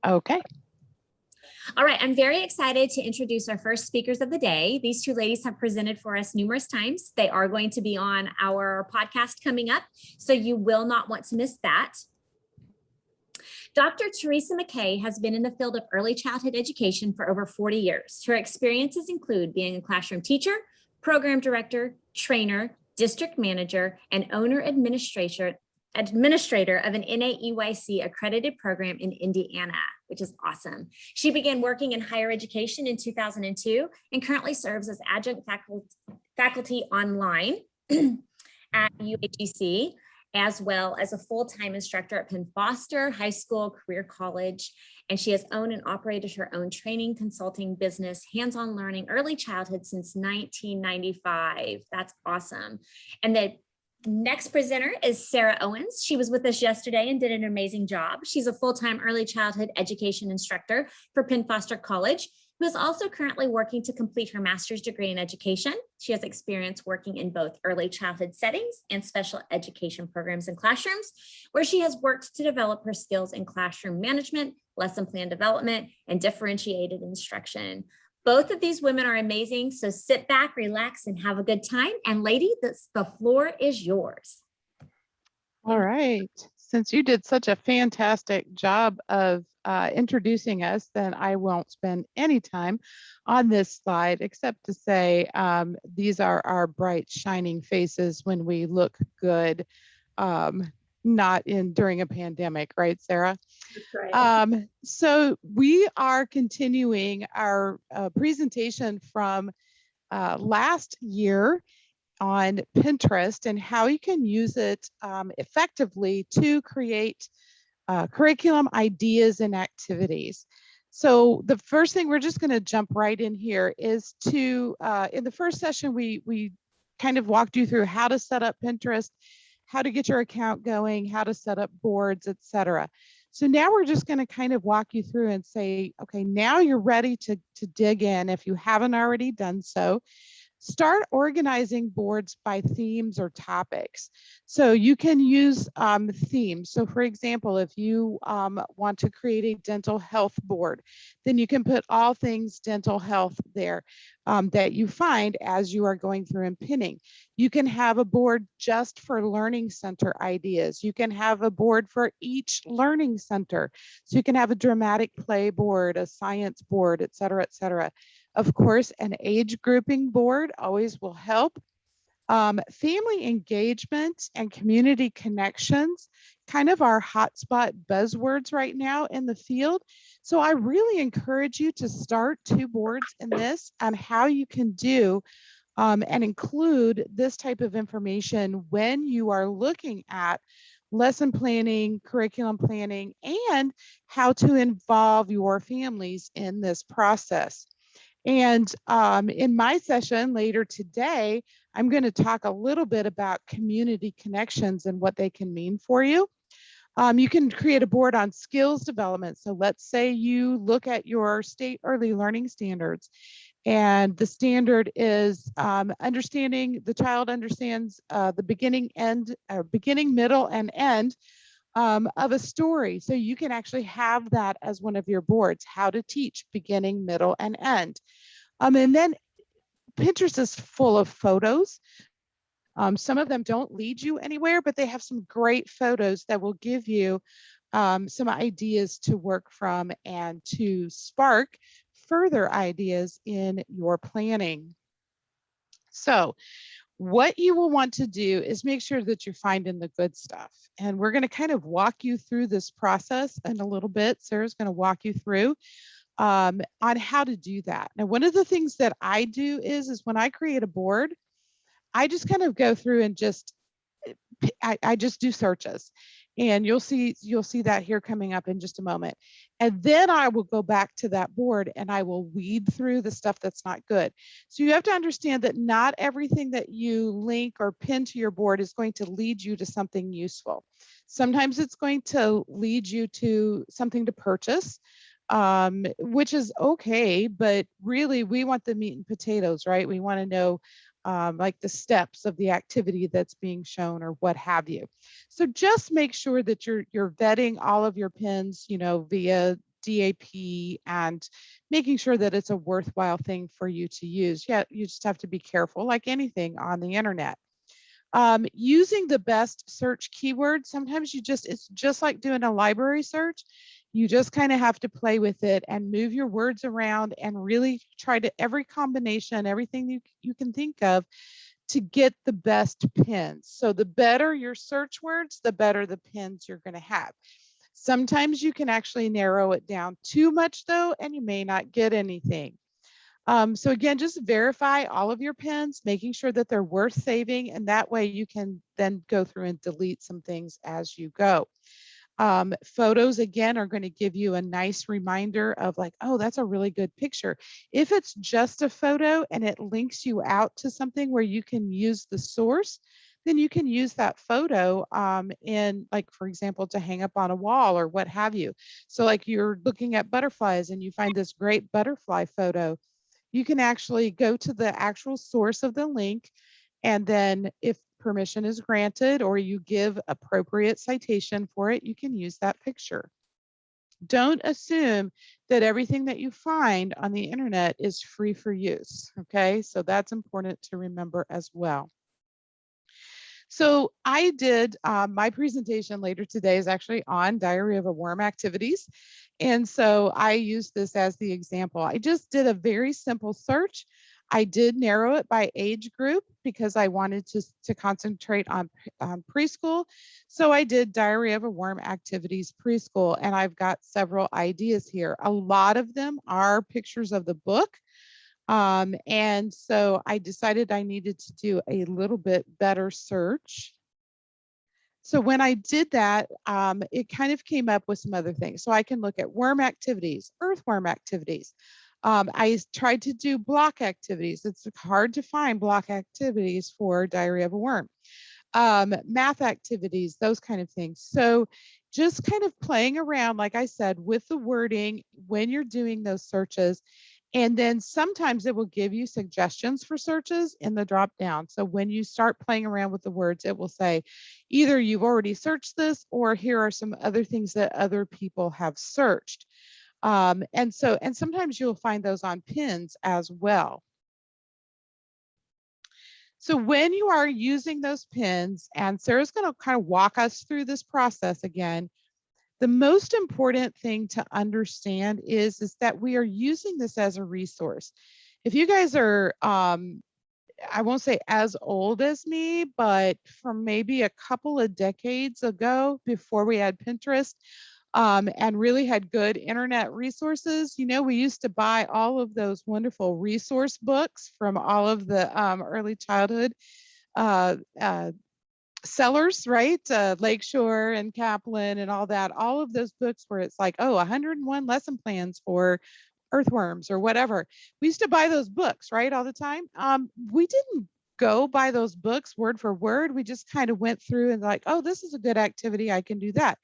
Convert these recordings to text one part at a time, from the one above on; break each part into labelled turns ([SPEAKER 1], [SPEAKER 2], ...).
[SPEAKER 1] Okay.
[SPEAKER 2] All right, I'm very excited to introduce our first speakers of the day. These two ladies have presented for us numerous times. They are going to be on our podcast coming up, so you will not want to miss that. Dr. Teresa McKay has been in the field of early childhood education for over 40 years. Her experiences include being a classroom teacher, program director, trainer, district manager, and owner administrator of an NAEYC accredited program in Indiana, which is awesome. She began working in higher education in 2002 and currently serves as adjunct faculty online at UAGC, as well as a full-time instructor at Penn Foster High School Career College. And she has owned and operated her own training, consulting, business, hands-on learning, early childhood since 1995. That's awesome. And the next presenter is Sarah Owens. She was with us yesterday and did an amazing job. She's a full-time early childhood education instructor for Penn Foster College, who is also currently working to complete her master's degree in education. She has experience working in both early childhood settings and special education programs and classrooms, where she has worked to develop her skills in classroom management, lesson plan development, and differentiated instruction. Both of these women are amazing, so sit back, relax, and have a good time. And lady, the floor is yours.
[SPEAKER 1] All right. Since you did such a fantastic job of introducing us, then I won't spend any time on this slide except to say these are our bright, shining faces when we look good, not during a pandemic, right, Sarah?
[SPEAKER 2] That's right.
[SPEAKER 1] So we are continuing our presentation from last year on Pinterest and how you can use it effectively to create curriculum ideas and activities. So the first thing, we're just going to jump right in here, is to, in the first session, we kind of walked you through how to set up Pinterest, how to get your account going, how to set up boards, etc. So now we're just going to kind of walk you through and say, okay, now you're ready to dig in. If you haven't already done so, start organizing boards by themes or topics. So you can use themes. So for example, if you want to create a dental health board, then you can put all things dental health there that you find as you are going through and pinning. You can have a board just for learning center ideas. You can have a board for each learning center. So you can have a dramatic play board, a science board, et cetera, et cetera. Of course, an age grouping board always will help. Family engagement and community connections, kind of our hotspot buzzwords right now in the field. So I really encourage you to start 2 boards in this on how you can do and include this type of information when you are looking at lesson planning, curriculum planning, and how to involve your families in this process. And in my session later today, I'm going to talk a little bit about community connections and what they can mean for you. You can create a board on skills development. So let's say you look at your state early learning standards, and the standard is understanding, the child understands the beginning, middle, and end of a story. So you can actually have that as one of your boards, how to teach beginning, middle, and end. And then Pinterest is full of photos. Some of them don't lead you anywhere, but they have some great photos that will give you some ideas to work from and to spark further ideas in your planning. So what you will want to do is make sure that you're finding the good stuff. And we're going to kind of walk you through this process in a little bit. Sarah's going to walk you through on how to do that. Now, one of the things that I do is when I create a board, I just kind of go through and I just do searches. And you'll see that here coming up in just a moment. And then I will go back to that board and I will weed through the stuff that's not good. So you have to understand that not everything that you link or pin to your board is going to lead you to something useful. Sometimes it's going to lead you to something to purchase, which is okay, but really we want the meat and potatoes, right? We want to know like the steps of the activity that's being shown or what have you. So just make sure that you're vetting all of your pins, via DAP and making sure that it's a worthwhile thing for you to use. Yeah, you just have to be careful like anything on the internet. Using the best search keywords, sometimes it's just like doing a library search. You just kind of have to play with it and move your words around and really try to every combination, everything you can think of to get the best pins. So the better your search words, the better the pins you're going to have. Sometimes you can actually narrow it down too much though, and you may not get anything. So again, just verify all of your pins, making sure that they're worth saving, and that way you can then go through and delete some things as you go. Photos, again, are going to give you a nice reminder of like, oh, that's a really good picture. If it's just a photo and it links you out to something where you can use the source, then you can use that photo in, like, for example, to hang up on a wall or what have you. So like you're looking at butterflies and you find this great butterfly photo, you can actually go to the actual source of the link, and then if permission is granted or you give appropriate citation for it, you can use that picture. Don't assume that everything that you find on the internet is free for use, okay? So that's important to remember as well. So I did, my presentation later today is actually on diarrhea of a worm activities. And so I use this as the example. I just did a very simple search. I did narrow it by age group because I wanted to concentrate on preschool. So I did diarrhea of a worm activities preschool, and I've got several ideas here. A lot of them are pictures of the book. And so I decided I needed to do a little bit better search. So when I did that, it kind of came up with some other things. So I can look at worm activities, earthworm activities. I tried to do block activities. It's hard to find block activities for diarrhea of a worm. Math activities, those kind of things. So just kind of playing around, like I said, with the wording when you're doing those searches. And then sometimes it will give you suggestions for searches in the drop down. So when you start playing around with the words, it will say either you've already searched this or here are some other things that other people have searched. And sometimes you'll find those on pins as well. So when you are using those pins, and Sarah's going to kind of walk us through this process again, the most important thing to understand is that we are using this as a resource. If you guys are, I won't say as old as me, but from maybe a couple of decades ago, before we had Pinterest, and really had good internet resources, you know, we used to buy all of those wonderful resource books from all of the early childhood sellers, right? Lakeshore and Kaplan and all that, all of those books where it's like, oh, 101 lesson plans for earthworms or whatever. We used to buy those books, right? All the time. We didn't go by those books word for word. We just kind of went through and like, oh, this is a good activity. I can do that.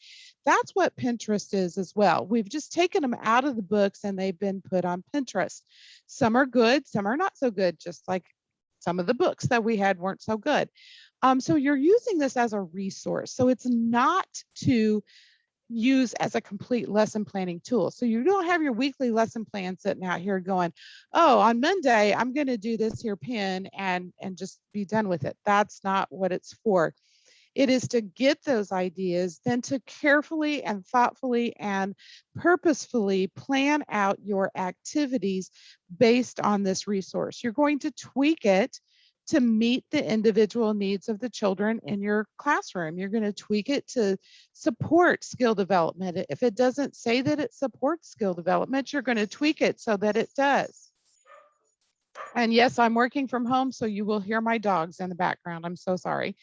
[SPEAKER 1] That's what Pinterest is as well. We've just taken them out of the books and they've been put on Pinterest. Some are good, some are not so good, just like some of the books that we had weren't so good. So you're using this as a resource. So it's not to use as a complete lesson planning tool. So you don't have your weekly lesson plan sitting out here going, oh, on Monday, I'm going to do this here pin and just be done with it. That's not what it's for. It is to get those ideas, then to carefully and thoughtfully and purposefully plan out your activities based on this resource. You're going to tweak it to meet the individual needs of the children in your classroom. You're going to tweak it to support skill development. If it doesn't say that it supports skill development, you're going to tweak it so that it does. And yes, I'm working from home, so you will hear my dogs in the background. I'm so sorry.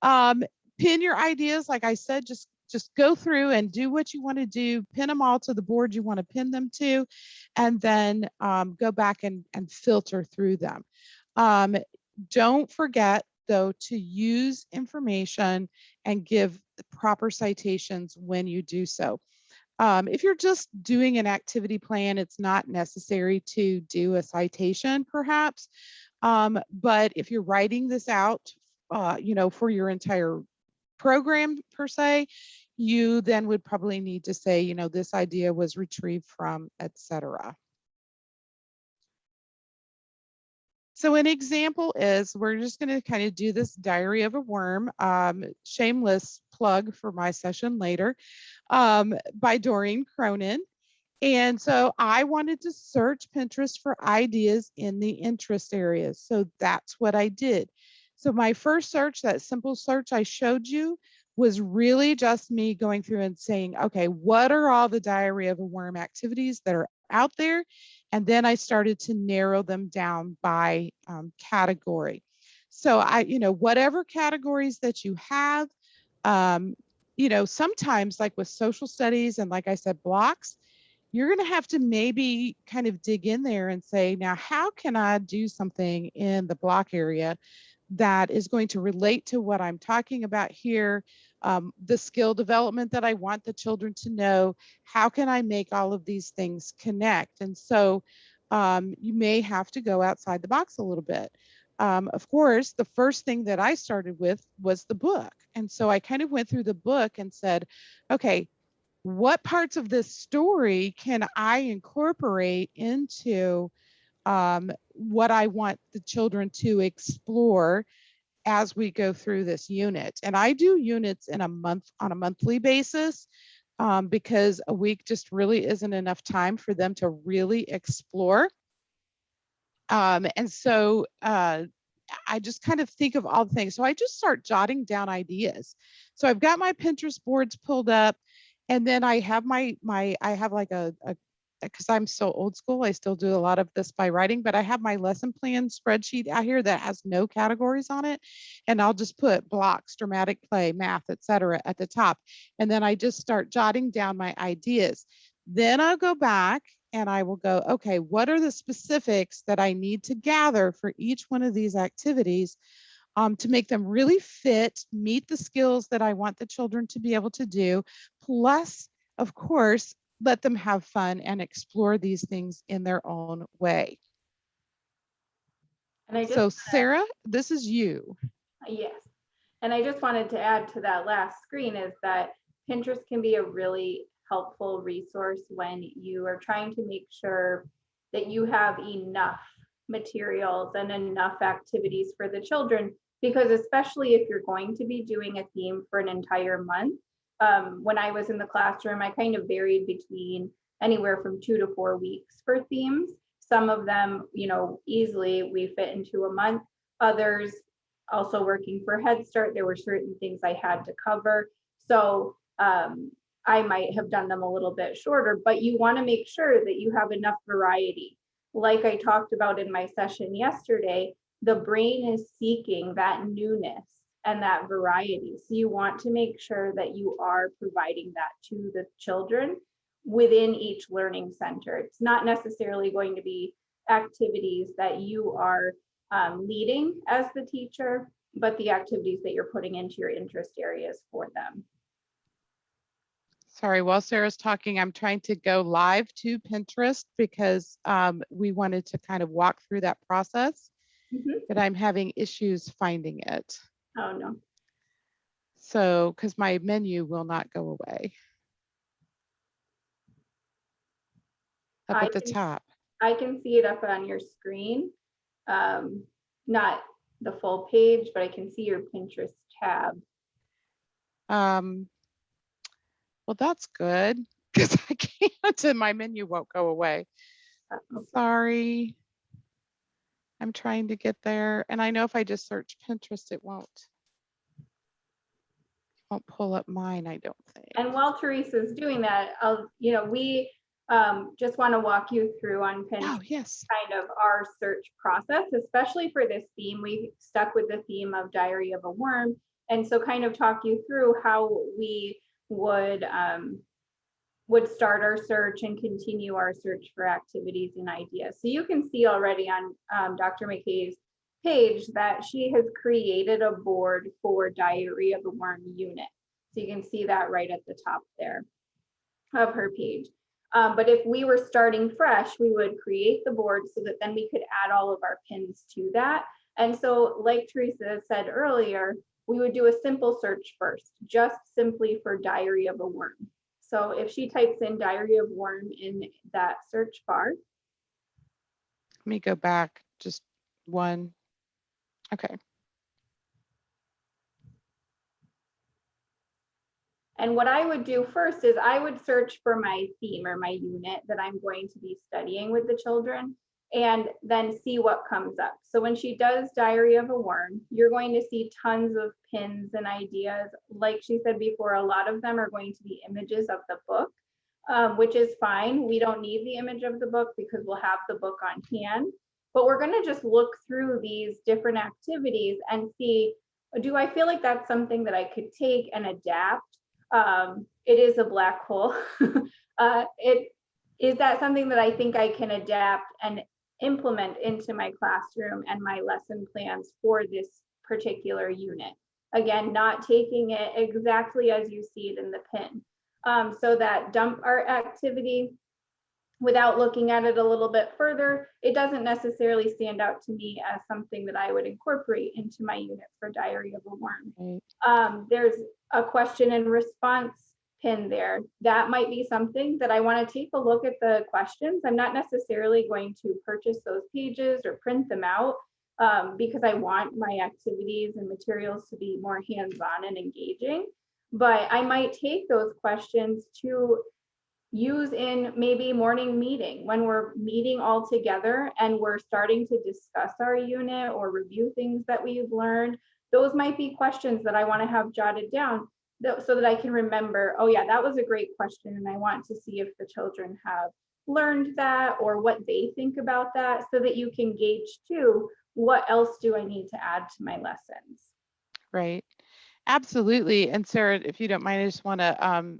[SPEAKER 1] Pin your ideas. Like I said, just go through and do what you want to do. Pin them all to the board you want to pin them to, and then go back and filter through them. Don't forget, though, to use information and give the proper citations when you do so. If you're just doing an activity plan, it's not necessary to do a citation, perhaps. But if you're writing this out, you know, for your entire program per se, you then would probably need to say, you know, this idea was retrieved from, etc. So an example is, we're just going to kind of do this Diary of a Worm, shameless plug for my session later, by Doreen Cronin. And so I wanted to search Pinterest for ideas in the interest areas. So that's what I did. So my first search, that simple search I showed you, was really just me going through and saying, okay, what are all the Diary of a Worm activities that are out there? And then I started to narrow them down by category. So whatever categories that you have, sometimes like with social studies and like I said, blocks, you're going to have to maybe kind of dig in there and say, now, how can I do something in the block area that is going to relate to what I'm talking about here, the skill development that I want the children to know? How can I make all of these things connect? And so you may have to go outside the box a little bit. Of course, the first thing that I started with was the book. And so I kind of went through the book and said, okay, what parts of this story can I incorporate into what I want the children to explore as we go through this unit? And I do units in a month on a monthly basis, because a week just really isn't enough time for them to really explore. And so I just kind of think of all the things. So I just start jotting down ideas. So I've got my Pinterest boards pulled up, and then I have I have like a because I'm so old school, I still do a lot of this by writing, but I have my lesson plan spreadsheet out here that has no categories on it. And I'll just put blocks, dramatic play, math, etc. at the top. And then I just start jotting down my ideas. Then I'll go back and I will go, okay, what are the specifics that I need to gather for each one of these activities to make them really fit, meet the skills that I want the children to be able to do, plus, of course, let them have fun and explore these things in their own way.
[SPEAKER 3] And
[SPEAKER 1] So Sarah, this is you.
[SPEAKER 3] Yes. And I just wanted to add to that last screen is that Pinterest can be a really helpful resource when you are trying to make sure that you have enough materials and enough activities for the children, because especially if you're going to be doing a theme for an entire month, when I was in the classroom, I kind of varied between anywhere from 2 to 4 weeks for themes. Some of them, easily we fit into a month. Others, also working for Head Start, there were certain things I had to cover. So I might have done them a little bit shorter, but you want to make sure that you have enough variety. Like I talked about in my session yesterday, the brain is seeking that newness and that variety. So you want to make sure that you are providing that to the children within each learning center. It's not necessarily going to be activities that you are leading as the teacher, but the activities that you're putting into your interest areas for them.
[SPEAKER 1] Sorry, while Sarah's talking, I'm trying to go live to Pinterest because we wanted to kind of walk through that process, but I'm having issues finding it.
[SPEAKER 3] Oh, no.
[SPEAKER 1] So, because my menu will not go away. Up at the top.
[SPEAKER 3] I can see it up on your screen. Not the full page, but I can see your Pinterest tab.
[SPEAKER 1] Well, that's good because I can't and my menu won't go away. Sorry. I'm trying to get there. And I know if I just search Pinterest, it won't pull up mine, I don't think.
[SPEAKER 3] And while Teresa's doing that, we just want to walk you through on Pinterest, kind of our search process, especially for this theme. We stuck with the theme of Diary of a Worm. And so kind of talk you through how we would start our search and continue our search for activities and ideas. So you can see already on Dr. McKay's page that she has created a board for Diary of a Worm unit. So you can see that right at the top there of her page. But if we were starting fresh, we would create the board so that then we could add all of our pins to that. And so like Teresa said earlier, we would do a simple search first, just simply for diary of a worm. So if she types in diary of worm in that search bar.
[SPEAKER 1] Let me go back just one. Okay.
[SPEAKER 3] And what I would do first is I would search for my theme or my unit that I'm going to be studying with the children, and then see what comes up. So when she does diary of a worm, you're going to see tons of pins and ideas. Like she said before, a lot of them are going to be images of the book, which is fine. We don't need the image of the book because we'll have the book on hand. But we're going to just look through these different activities and see, do I feel like that's something that I could take and adapt? It is a black hole. Is that something that I think I can adapt and implement into my classroom and my lesson plans for this particular unit? Again, not taking it exactly as you see it in the pin. So that dump art activity, without looking at it a little bit further, it doesn't necessarily stand out to me as something that I would incorporate into my unit for diary of a worm.
[SPEAKER 1] Right.
[SPEAKER 3] There's a question and response pin there. That might be something that I want to take a look at the questions. I'm not necessarily going to purchase those pages or print them out because I want my activities and materials to be more hands-on and engaging. But I might take those questions to use in maybe morning meeting when we're meeting all together and we're starting to discuss our unit or review things that we've learned. Those might be questions that I want to have jotted down so that I can remember, oh yeah, that was a great question, and I want to see if the children have learned that or what they think about that, so that you can gauge too, what else do I need to add to my lessons?
[SPEAKER 1] Right. Absolutely. And Sarah, if you don't mind, I just want to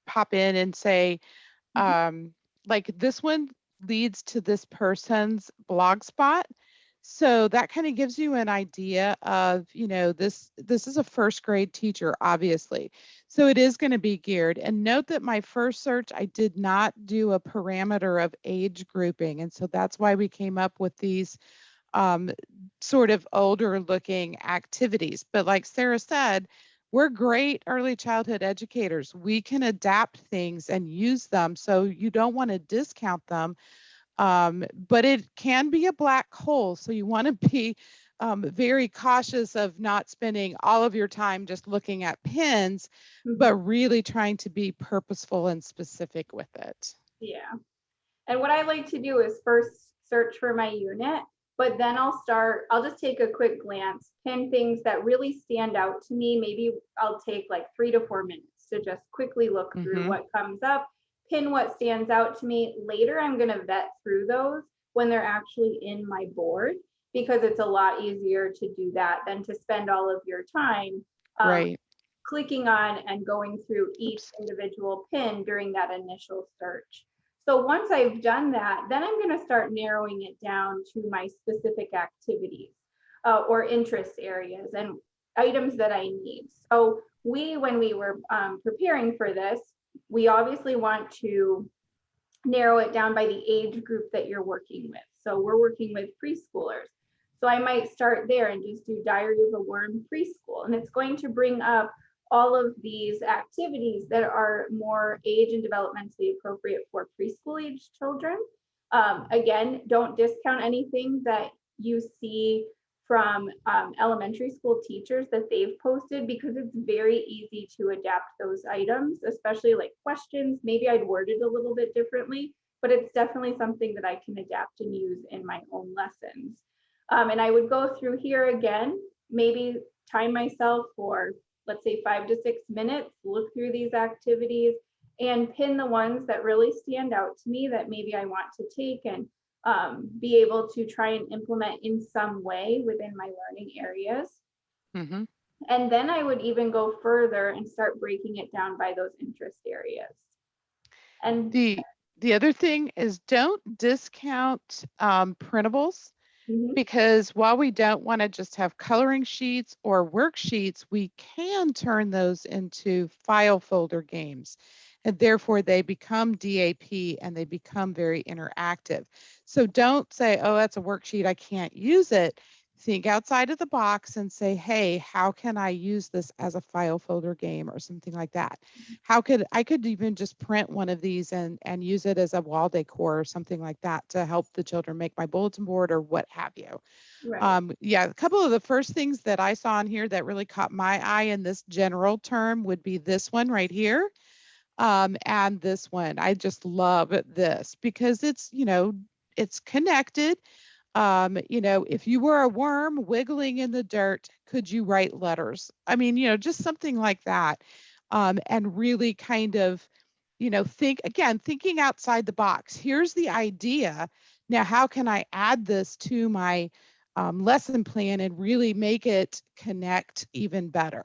[SPEAKER 1] pop in and say, like this one leads to this person's blog spot. So that kind of gives you an idea of, this is a first grade teacher, obviously. So it is going to be geared. And note that my first search, I did not do a parameter of age grouping. And so that's why we came up with these sort of older looking activities. But like Sarah said, we're great early childhood educators. We can adapt things and use them. So you don't want to discount them. But it can be a black hole. So you want to be very cautious of not spending all of your time just looking at pins, but really trying to be purposeful and specific with it.
[SPEAKER 3] Yeah. And what I like to do is first search for my unit, but then I'll just take a quick glance, pin things that really stand out to me. Maybe I'll take like 3 to 4 minutes to just quickly look through what comes up, pin what stands out to me. Later, I'm going to vet through those when they're actually in my board, because it's a lot easier to do that than to spend all of your time
[SPEAKER 1] Right.
[SPEAKER 3] clicking on and going through each individual pin during that initial search. So once I've done that, then I'm going to start narrowing it down to my specific activities or interest areas and items that I need. So when we were preparing for this, we obviously want to narrow it down by the age group that you're working with. So we're working with preschoolers. So I might start there and just do Diary of a Worm preschool. And it's going to bring up all of these activities that are more age and developmentally appropriate for preschool age children. Again, don't discount anything that you see from elementary school teachers that they've posted, because it's very easy to adapt those items, especially like questions. Maybe I'd word it a little bit differently, but it's definitely something that I can adapt and use in my own lessons. And I would go through here again, maybe time myself for, let's say, 5 to 6 minutes, look through these activities and pin the ones that really stand out to me that maybe I want to take and be able to try and implement in some way within my learning areas. And then I would even go further and start breaking it down by those interest areas. And
[SPEAKER 1] the other thing is, don't discount printables. Because while we don't want to just have coloring sheets or worksheets, we can turn those into file folder games. And therefore they become DAP and they become very interactive. So don't say, oh, that's a worksheet, I can't use it. think outside of the box and say, hey, how can I use this as a file folder game or something like that? How could I could even just print one of these and use it as a wall decor or something like that to help the children make my bulletin board or what have you.
[SPEAKER 3] Right.
[SPEAKER 1] Yeah, a couple of the first things that I saw in here that really caught my eye in this general term would be this one right here. And this one. I just love this because it's, it's connected. If you were a worm wiggling in the dirt, could you write letters? I mean, just something like that. And really kind of, thinking outside the box. Here's the idea. Now, how can I add this to my lesson plan and really make it connect even better?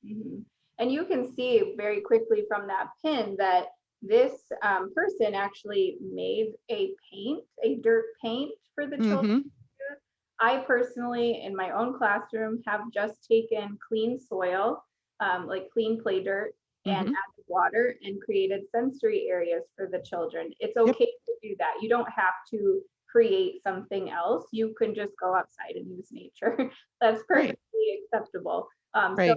[SPEAKER 3] Mhm. And you can see very quickly from that pin that this person actually made a dirt paint for the children.
[SPEAKER 1] Mm-hmm.
[SPEAKER 3] I personally, in my own classroom, have just taken clean soil, like clean play dirt, and
[SPEAKER 1] Mm-hmm.
[SPEAKER 3] added water and created sensory areas for the children. It's
[SPEAKER 1] Yep.
[SPEAKER 3] okay to do that. You don't have to create something else. You can just go outside and use nature. That's
[SPEAKER 1] Right.
[SPEAKER 3] perfectly acceptable. So
[SPEAKER 1] Right.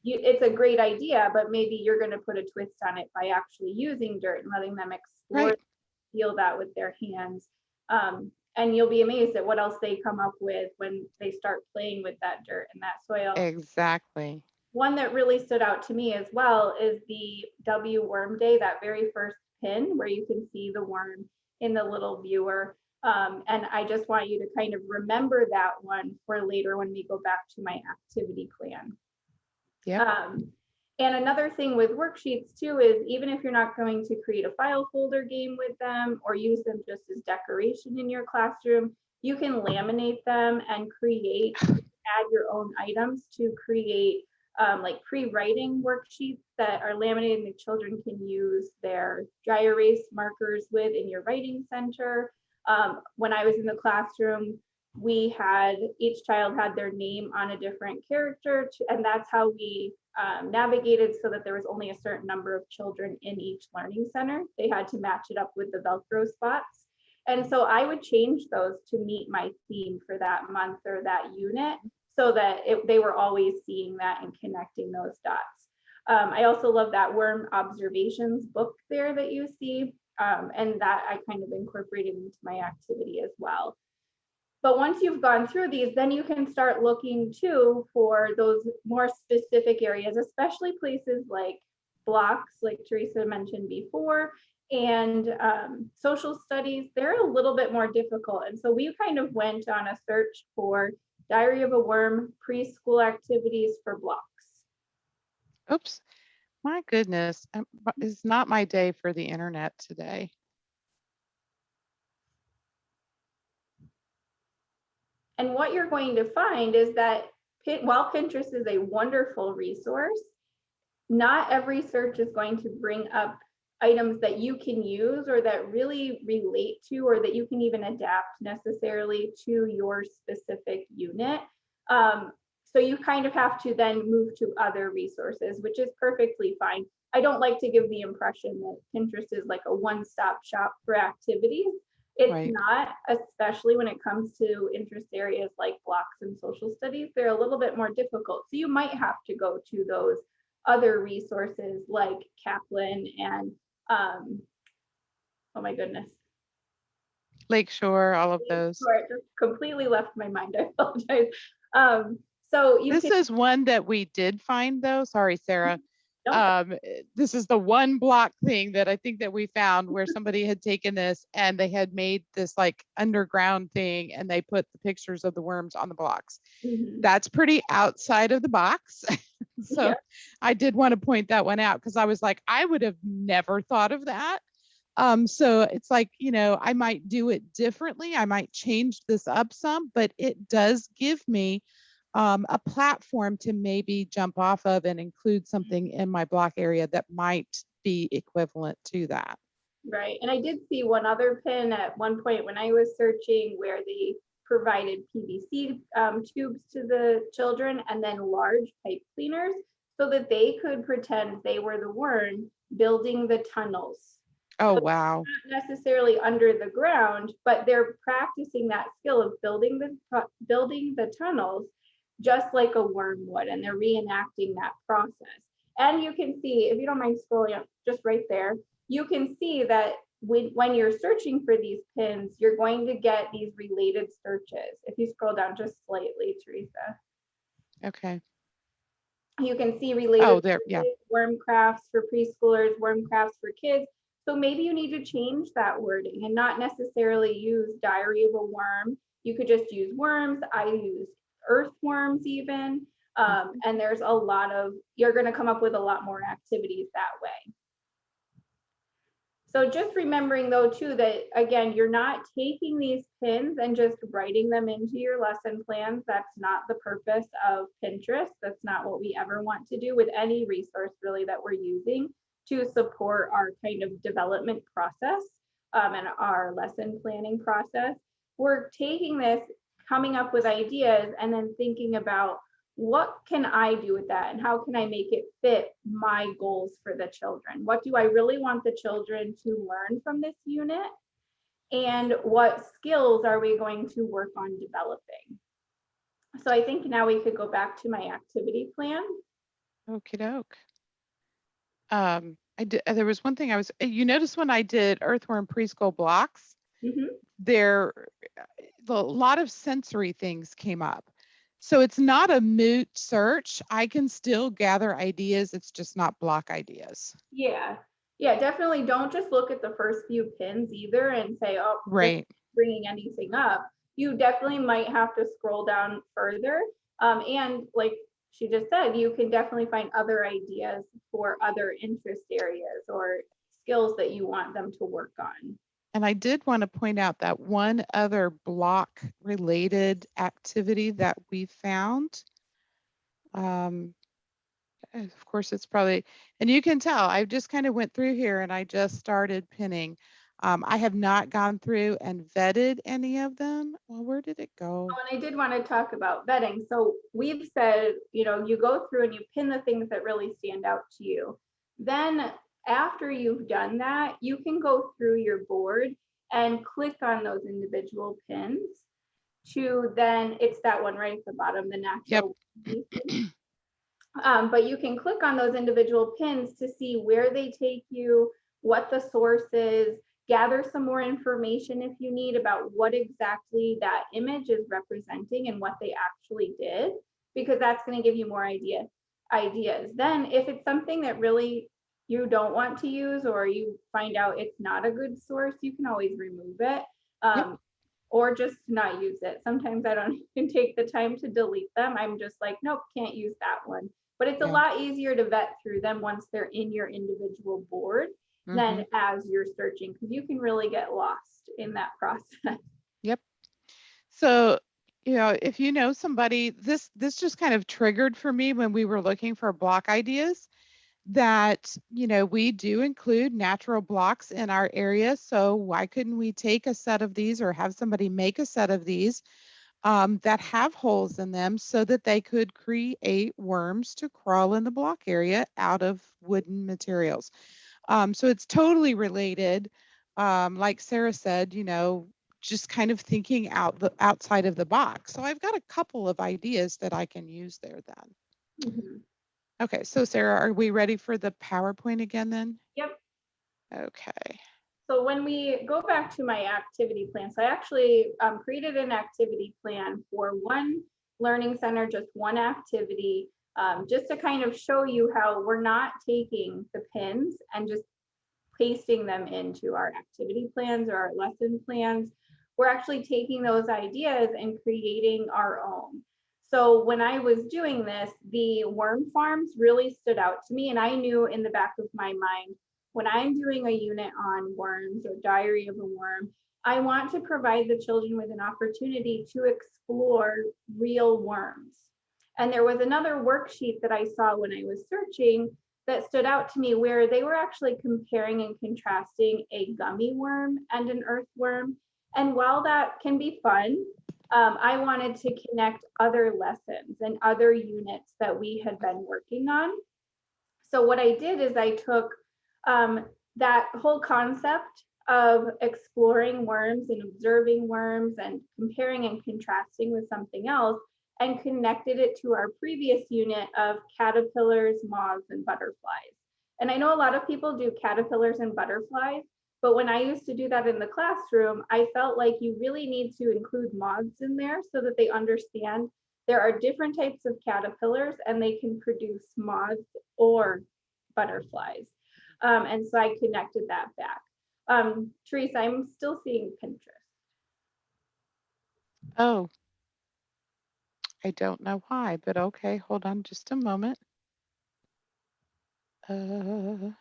[SPEAKER 3] it's a great idea, but maybe you're going to put a twist on it by actually using dirt and letting them explore,
[SPEAKER 1] Right.
[SPEAKER 3] feel that with their hands. And you'll be amazed at what else they come up with when they start playing with that dirt and that soil.
[SPEAKER 1] Exactly.
[SPEAKER 3] One that really stood out to me as well is the W Worm Day, that very first pin where you can see the worm in the little viewer. And I just want you to kind of remember that one for later when we go back to my activity plan.
[SPEAKER 1] Yep.
[SPEAKER 3] And another thing with worksheets too is even if you're not going to create a file folder game with them or use them just as decoration in your classroom, you can laminate them and add your own items to create like pre-writing worksheets that are laminated and the children can use their dry erase markers with in your writing center. When I was in the classroom, each child had their name on a different character, and that's how we navigated so that there was only a certain number of children in each learning center. They had to match it up with the Velcro spots. And so I would change those to meet my theme for that month or that unit so that they were always seeing that and connecting those dots. I also love that worm observations book there that you see. And that I kind of incorporated into my activity as well. But once you've gone through these, then you can start looking too for those more specific areas, especially places like blocks, like Teresa mentioned before, and social studies. They're a little bit more difficult. And so we kind of went on a search for Diary of a Worm preschool activities for blocks.
[SPEAKER 1] Oops. My goodness. It's not my day for the internet today.
[SPEAKER 3] And what you're going to find is that while Pinterest is a wonderful resource, not every search is going to bring up items that you can use or that really relate to or that you can even adapt necessarily to your specific unit. So you kind of have to then move to other resources, which is perfectly fine. I don't like to give the impression that Pinterest is like a one-stop shop for activities. It's
[SPEAKER 1] Right.
[SPEAKER 3] not, especially when it comes to interest areas like blocks and social studies. They're a little bit more difficult. So you might have to go to those other resources like Kaplan and oh my goodness,
[SPEAKER 1] Lakeshore, all of those.
[SPEAKER 3] Lakeshore. It just completely left my mind. I apologize. So you
[SPEAKER 1] This
[SPEAKER 3] can
[SPEAKER 1] is one that we did find though. Sorry, Sarah.
[SPEAKER 3] don't
[SPEAKER 1] This is the one block thing that I think that we found where somebody had taken this and they had made this like underground thing and they put the pictures of the worms on the blocks.
[SPEAKER 3] Mhm.
[SPEAKER 1] That's pretty outside of the box. So
[SPEAKER 3] Yeah.
[SPEAKER 1] I did want to point that one out because I was like, I would have never thought of that. So it's like, I might do it differently. I might change this up some, but it does give me a platform to maybe jump off of and include something in my block area that might be equivalent to that.
[SPEAKER 3] Right. And I did see one other pin at one point when I was searching where they provided PVC tubes to the children and then large pipe cleaners so that they could pretend they were the worm building the tunnels.
[SPEAKER 1] Oh, wow.
[SPEAKER 3] Not necessarily under the ground, but they're practicing that skill of building the tunnels just like a worm would, and they're reenacting that process. And you can see, if you don't mind scrolling up just right there, you can see that when you're searching for these pins, you're going to get these related searches. If you scroll down just slightly, Teresa,
[SPEAKER 1] Okay.
[SPEAKER 3] you can see related
[SPEAKER 1] Oh, there. Yeah.
[SPEAKER 3] worm crafts for preschoolers, worm crafts for kids. So maybe you need to change that wording and not necessarily use diary of a worm. You could just use worms. I use earthworms even. And there's a lot of, you're going to come up with a lot more activities that way. So just remembering though too, that again, you're not taking these pins and just writing them into your lesson plans. That's not the purpose of Pinterest. That's not what we ever want to do with any resource really that we're using to support our kind of development process and our lesson planning process. We're taking this, coming up with ideas, and then thinking about what can I do with that and how can I make it fit my goals for the children? What do I really want the children to learn from this unit? And what skills are we going to work on developing? So I think now we could go back to my activity plan.
[SPEAKER 1] Okie doke. There was one thing you notice when I did earthworm preschool blocks, there, a lot of sensory things came up. So it's not a moot search. I can still gather ideas. It's just not block ideas.
[SPEAKER 3] Yeah. Yeah, definitely don't just look at the first few pins either and say, oh,
[SPEAKER 1] right,
[SPEAKER 3] bringing anything up. You definitely might have to scroll down further. And like she just said, you can definitely find other ideas for other interest areas or skills that you want them to work on.
[SPEAKER 1] And I did want to point out that one other block related activity that we found, of course it's probably, and you can tell, I just kind of went through here and I just started pinning. I have not gone through and vetted any of them. Well, where did it go?
[SPEAKER 3] Oh, and I did want to talk about vetting. So we've said, you know, you go through and you pin the things that really stand out to you. Then after you've done that, you can go through your board and click on those individual pins to then, it's that one right at the bottom, the natural. Yep. But you can click on those individual pins to see where they take you, what the source is, gather some more information if you need about what exactly that image is representing and what they actually did, because that's going to give you more ideas. Then if it's something that really you don't want to use or you find out it's not a good source, you can always remove it. Yep. Or just not use it. Sometimes I don't even take the time to delete them. I'm just like, nope, can't use that one. But it's a lot easier to vet through them once they're in your individual board than as you're searching, because you can really get lost in that process.
[SPEAKER 1] Yep. So, you know, if you know somebody, this just kind of triggered for me when we were looking for block ideas, that, you know, we do include natural blocks in our area. So why couldn't we take a set of these or have somebody make a set of these that have holes in them so that they could create worms to crawl in the block area out of wooden materials. So it's totally related. Like Sarah said, you know, just kind of thinking outside of the box. So I've got a couple of ideas that I can use there then. Okay, so Sarah, are we ready for the PowerPoint again then?
[SPEAKER 3] Yep.
[SPEAKER 1] Okay.
[SPEAKER 3] So when we go back to my activity plan, so I actually created an activity plan for one learning center, just one activity, just to kind of show you how we're not taking the pins and just pasting them into our activity plans or our lesson plans. We're actually taking those ideas and creating our own. So when I was doing this, the worm farms really stood out to me. And I knew in the back of my mind, when I'm doing a unit on worms or diary of a worm, I want to provide the children with an opportunity to explore real worms. And there was another worksheet that I saw when I was searching that stood out to me where they were actually comparing and contrasting a gummy worm and an earthworm. And while that can be fun, I wanted to connect other lessons and other units that we had been working on. So what I did is I took that whole concept of exploring worms and observing worms and comparing and contrasting with something else, and connected it to our previous unit of caterpillars, moths, and butterflies. And I know a lot of people do caterpillars and butterflies, but when I used to do that in the classroom, I felt like you really need to include moths in there so that they understand there are different types of caterpillars and they can produce moths or butterflies. And so I connected that back. Teresa, I'm still seeing Pinterest.
[SPEAKER 1] Oh, I don't know why, but okay, hold on just a moment.
[SPEAKER 3] But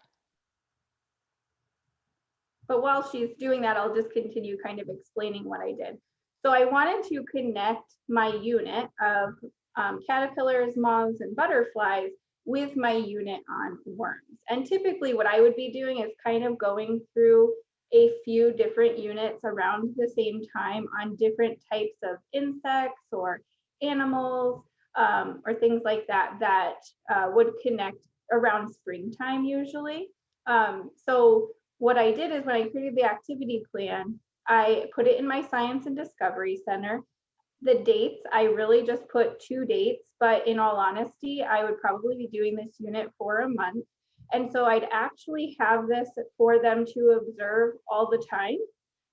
[SPEAKER 3] while she's doing that, I'll just continue kind of explaining what I did. So I wanted to connect my unit of caterpillars, moths, and butterflies with my unit on worms. And typically what I would be doing is kind of going through a few different units around the same time on different types of insects or animals or things like that that would connect around springtime usually. So what I did is when I created the activity plan, I put it in my Science and Discovery Center. The dates, I really just put 2 dates, but in all honesty, I would probably be doing this unit for a month. And so I'd actually have this for them to observe all the time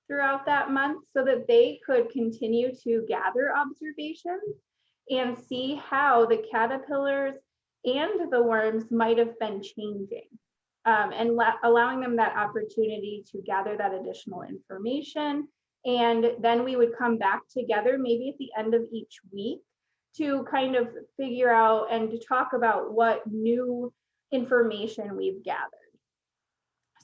[SPEAKER 3] throughout that month so that they could continue to gather observations and see how the caterpillars and the worms might have been changing. And allowing them that opportunity to gather that additional information. And then we would come back together maybe at the end of each week to kind of figure out and to talk about what new information we've gathered.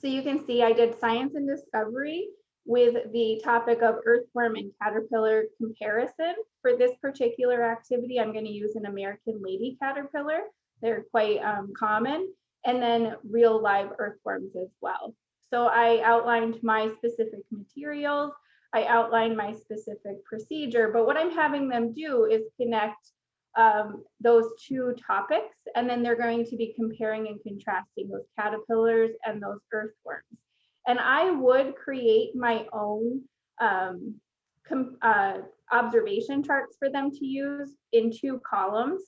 [SPEAKER 3] So you can see I did Science and Discovery with the topic of earthworm and caterpillar comparison. For this particular activity, I'm going to use an American lady caterpillar. They're quite common. And then real live earthworms as well. So I outlined my specific materials, I outlined my specific procedure, but what I'm having them do is connect those 2 topics, and then they're going to be comparing and contrasting those caterpillars and those earthworms. And I would create my own observation charts for them to use in 2 columns,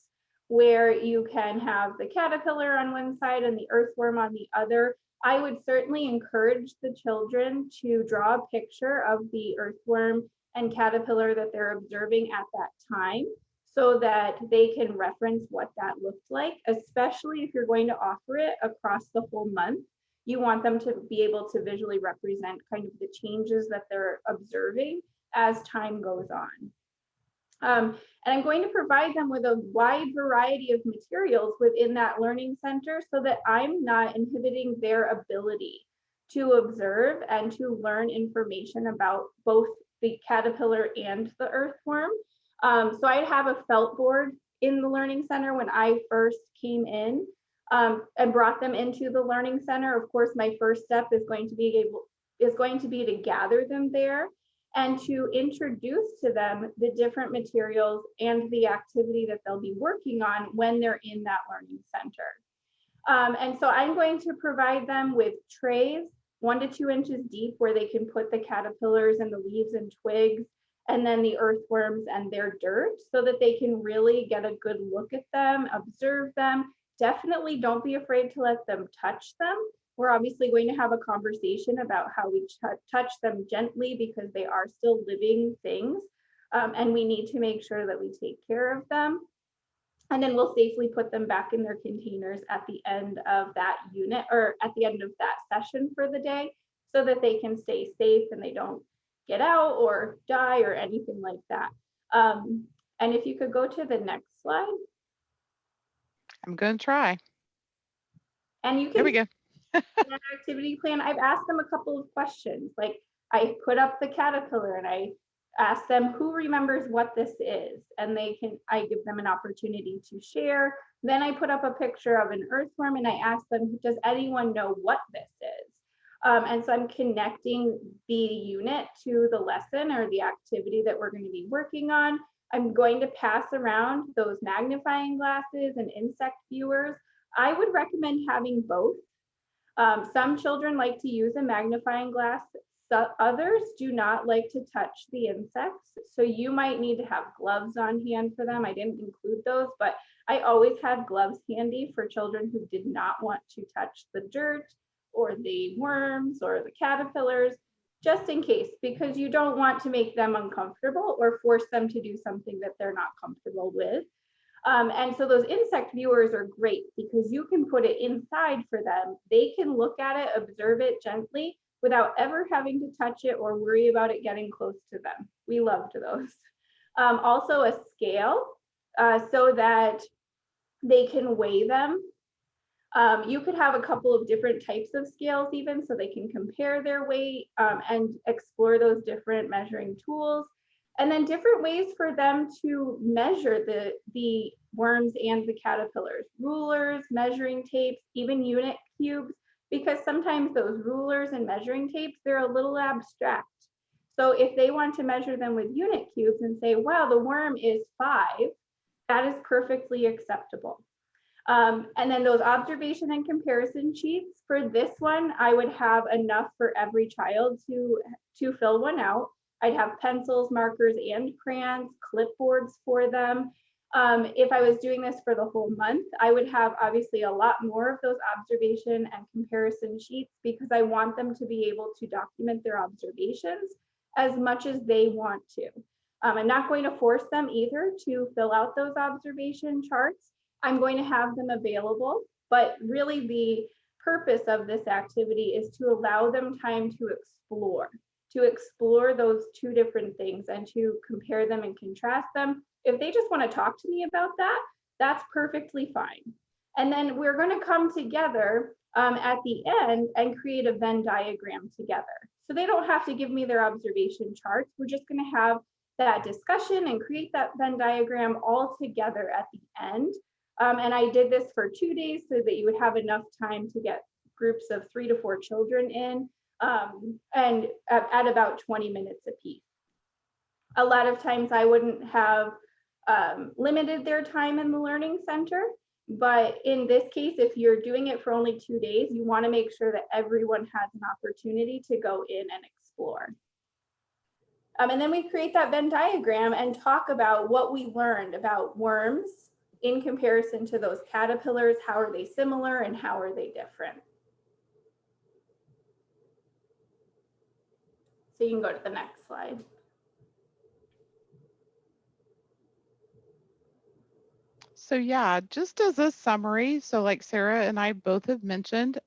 [SPEAKER 3] where you can have the caterpillar on one side and the earthworm on the other. I would certainly encourage the children to draw a picture of the earthworm and caterpillar that they're observing at that time so that they can reference what that looked like, especially if you're going to offer it across the whole month. You want them to be able to visually represent kind of the changes that they're observing as time goes on. And I'm going to provide them with a wide variety of materials within that learning center so that I'm not inhibiting their ability to observe and to learn information about both the caterpillar and the earthworm. So I have a felt board in the learning center when I first came in and brought them into the learning center. Of course, my first step is going to be to gather them there and to introduce to them the different materials and the activity that they'll be working on when they're in that learning center. And so I'm going to provide them with trays 1 to 2 inches deep where they can put the caterpillars and the leaves and twigs, and then the earthworms and their dirt so that they can really get a good look at them, observe them. Definitely don't be afraid to let them touch them. We're obviously going to have a conversation about how we touch them gently because they are still living things, and we need to make sure that we take care of them. And then we'll safely put them back in their containers at the end of that unit or at the end of that session for the day so that they can stay safe and they don't get out or die or anything like that. And if you could go to the next slide.
[SPEAKER 1] I'm going to try.
[SPEAKER 3] And you can.
[SPEAKER 1] There we go.
[SPEAKER 3] That activity plan, I've asked them a couple of questions. Like I put up the caterpillar and I asked them who remembers what this is, and I give them an opportunity to share. Then I put up a picture of an earthworm and I asked them, does anyone know what this is? And so I'm connecting the unit to the lesson or the activity that we're going to be working on. I'm going to pass around those magnifying glasses and insect viewers. I would recommend having both. Some children like to use a magnifying glass. Others do not like to touch the insects. So you might need to have gloves on hand for them. I didn't include those, but I always had gloves handy for children who did not want to touch the dirt or the worms or the caterpillars, just in case, because you don't want to make them uncomfortable or force them to do something that they're not comfortable with. And so those insect viewers are great because you can put it inside for them. They can look at it, observe it gently without ever having to touch it or worry about it getting close to them. We loved those. Also a scale so that they can weigh them. You could have a couple of different types of scales even so they can compare their weight and explore those different measuring tools. And then different ways for them to measure the worms and the caterpillars, rulers, measuring tapes, even unit cubes, because sometimes those rulers and measuring tapes, they're a little abstract. So if they want to measure them with unit cubes and say, wow, the worm is 5, that is perfectly acceptable. And then those observation and comparison sheets, for this one, I would have enough for every child to fill one out. I'd have pencils, markers, and crayons, clipboards for them. If I was doing this for the whole month, I would have obviously a lot more of those observation and comparison sheets because I want them to be able to document their observations as much as they want to. I'm not going to force them either to fill out those observation charts. I'm going to have them available, but really the purpose of this activity is to allow them time to explore those two different things and to compare them and contrast them. If they just want to talk to me about that, that's perfectly fine. And then we're going to come together at the end and create a Venn diagram together. So they don't have to give me their observation charts. We're just going to have that discussion and create that Venn diagram all together at the end. And I did this for 2 days so that you would have enough time to get groups of 3 to 4 children in and at about 20 minutes apiece. A lot of times I wouldn't have limited their time in the Learning Center, but in this case, if you're doing it for only 2 days, you want to make sure that everyone has an opportunity to go in and explore. And then we create that Venn diagram and talk about what we learned about worms in comparison to those caterpillars. How are they similar and how are they different? So you can go to the next slide.
[SPEAKER 1] So yeah, just as a summary, so like Sarah and I both have mentioned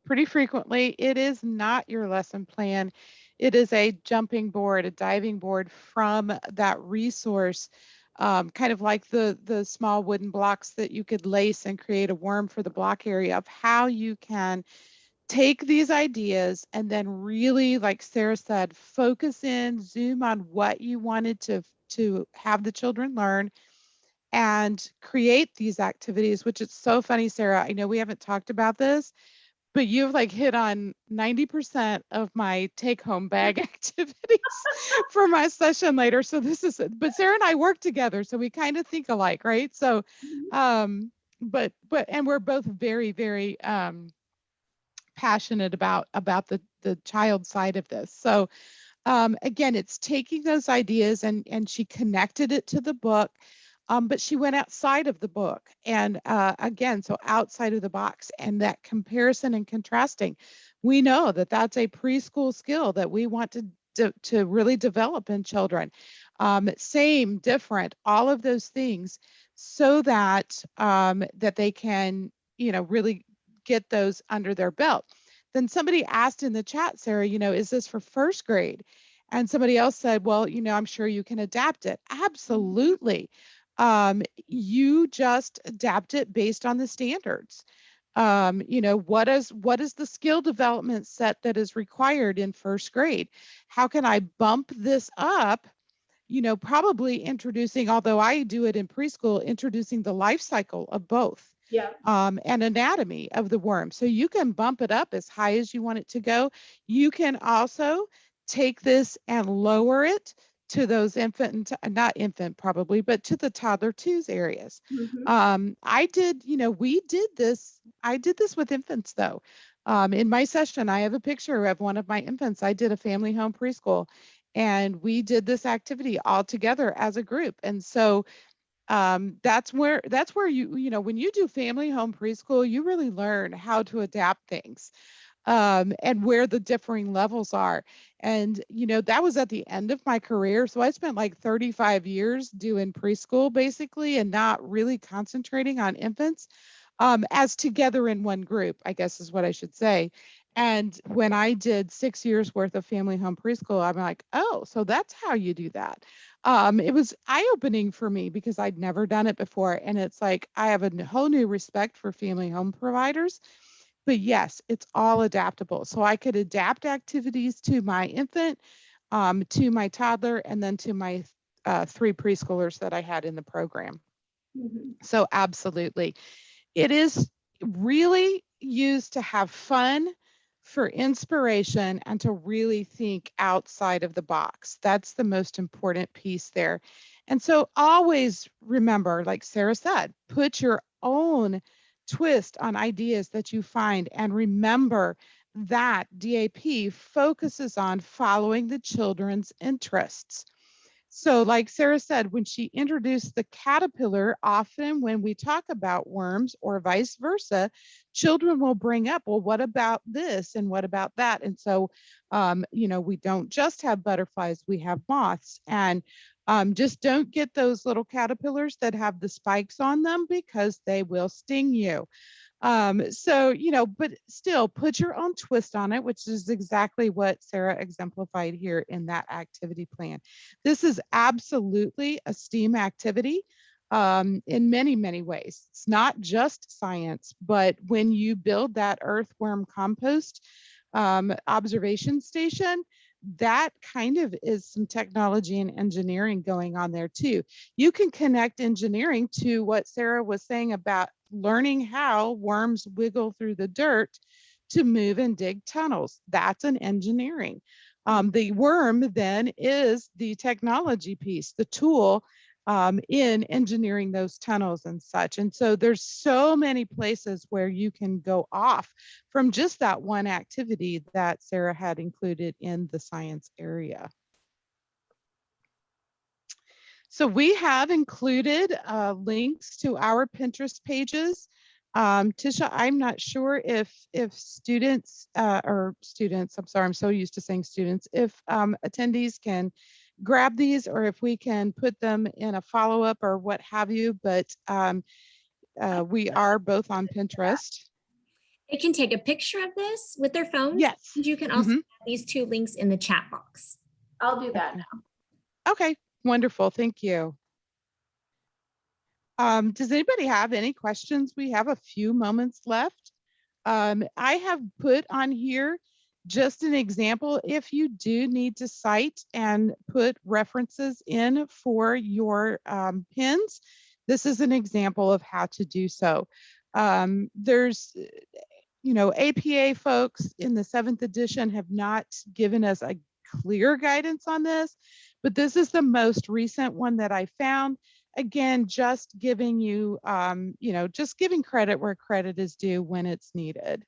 [SPEAKER 1] pretty frequently, it is not your lesson plan. It is a jumping board, a diving board from that resource, kind of like the small wooden blocks that you could lace and create a worm for the block area of how you can take these ideas and then really, like Sarah said, focus in, zoom on what you wanted to have the children learn and create these activities, which is so funny, Sarah. I know we haven't talked about this, but you've like hit on 90% of my take home bag activities for my session later. So this is, but Sarah and I work together, so we kind of think alike, right? So, but, and we're both very, very passionate about the child side of this. So again, it's taking those ideas and she connected it to the book. But she went outside of the book and again, so outside of the box, and that comparison and contrasting. We know that that's a preschool skill that we want to really develop in children. Same, different, all of those things, so that that they can, really get those under their belt. Then somebody asked in the chat, Sarah, is this for first grade? And somebody else said, well, I'm sure you can adapt it. Absolutely. You just adapt it based on the standards. What is the skill development set that is required in first grade? How can I bump this up? Probably introducing, although I do it in preschool, introducing the life cycle of both.
[SPEAKER 3] Yeah.
[SPEAKER 1] And anatomy of the worm. So you can bump it up as high as you want it to go. You can also take this and lower it to those not infant probably, but to the toddler twos areas.
[SPEAKER 3] Mhm.
[SPEAKER 1] I did, I did this with infants though. In my session, I have a picture of one of my infants. I did a family home preschool and we did this activity all together as a group. And so that's where when you do family home preschool, you really learn how to adapt things and where the differing levels are. And, that was at the end of my career. So I spent like 35 years doing preschool basically and not really concentrating on infants as together in one group, I guess is what I should say. And when I did 6 years worth of family home preschool, I'm like, oh, so that's how you do that. It was eye-opening for me because I'd never done it before. And it's like I have a whole new respect for family home providers. But yes, it's all adaptable. So I could adapt activities to my infant, to my toddler, and then to my 3 preschoolers that I had in the program.
[SPEAKER 3] Mhm.
[SPEAKER 1] So absolutely. It is really used to have fun, for inspiration, and to really think outside of the box. That's the most important piece there. And so always remember, like Sarah said, put your own twist on ideas that you find, and remember that DAP focuses on following the children's interests. So, like Sarah said, when she introduced the caterpillar, often when we talk about worms or vice versa, children will bring up, well, what about this and what about that? And so, we don't just have butterflies, we have moths. And just don't get those little caterpillars that have the spikes on them because they will sting you. But still put your own twist on it, which is exactly what Sarah exemplified here in that activity plan. This is absolutely a STEAM activity in many, many ways. It's not just science, but when you build that earthworm compost observation station, that kind of is some technology and engineering going on there too. You can connect engineering to what Sarah was saying about learning how worms wiggle through the dirt to move and dig tunnels. That's an engineering. The worm then is the technology piece, the tool in engineering those tunnels and such. And so there's so many places where you can go off from just that one activity that Sarah had included in the science area. So we have included links to our Pinterest pages. Tisha, I'm not sure if students, I'm sorry, I'm so used to saying students, if attendees can grab these or if we can put them in a follow-up or what have you, but we are both on Pinterest.
[SPEAKER 2] They can take a picture of this with their phones.
[SPEAKER 1] Yes.
[SPEAKER 2] You can also add these 2 links in the chat box.
[SPEAKER 3] I'll do that now.
[SPEAKER 1] Okay, wonderful. Thank you. Does anybody have any questions? We have a few moments left. I have put on here just an example. If you do need to cite and put references in for your pins, this is an example of how to do so. There's, APA folks in the 7th edition have not given us a clear guidance on this, but this is the most recent one that I found. Again, just giving you, just giving credit where credit is due when it's needed.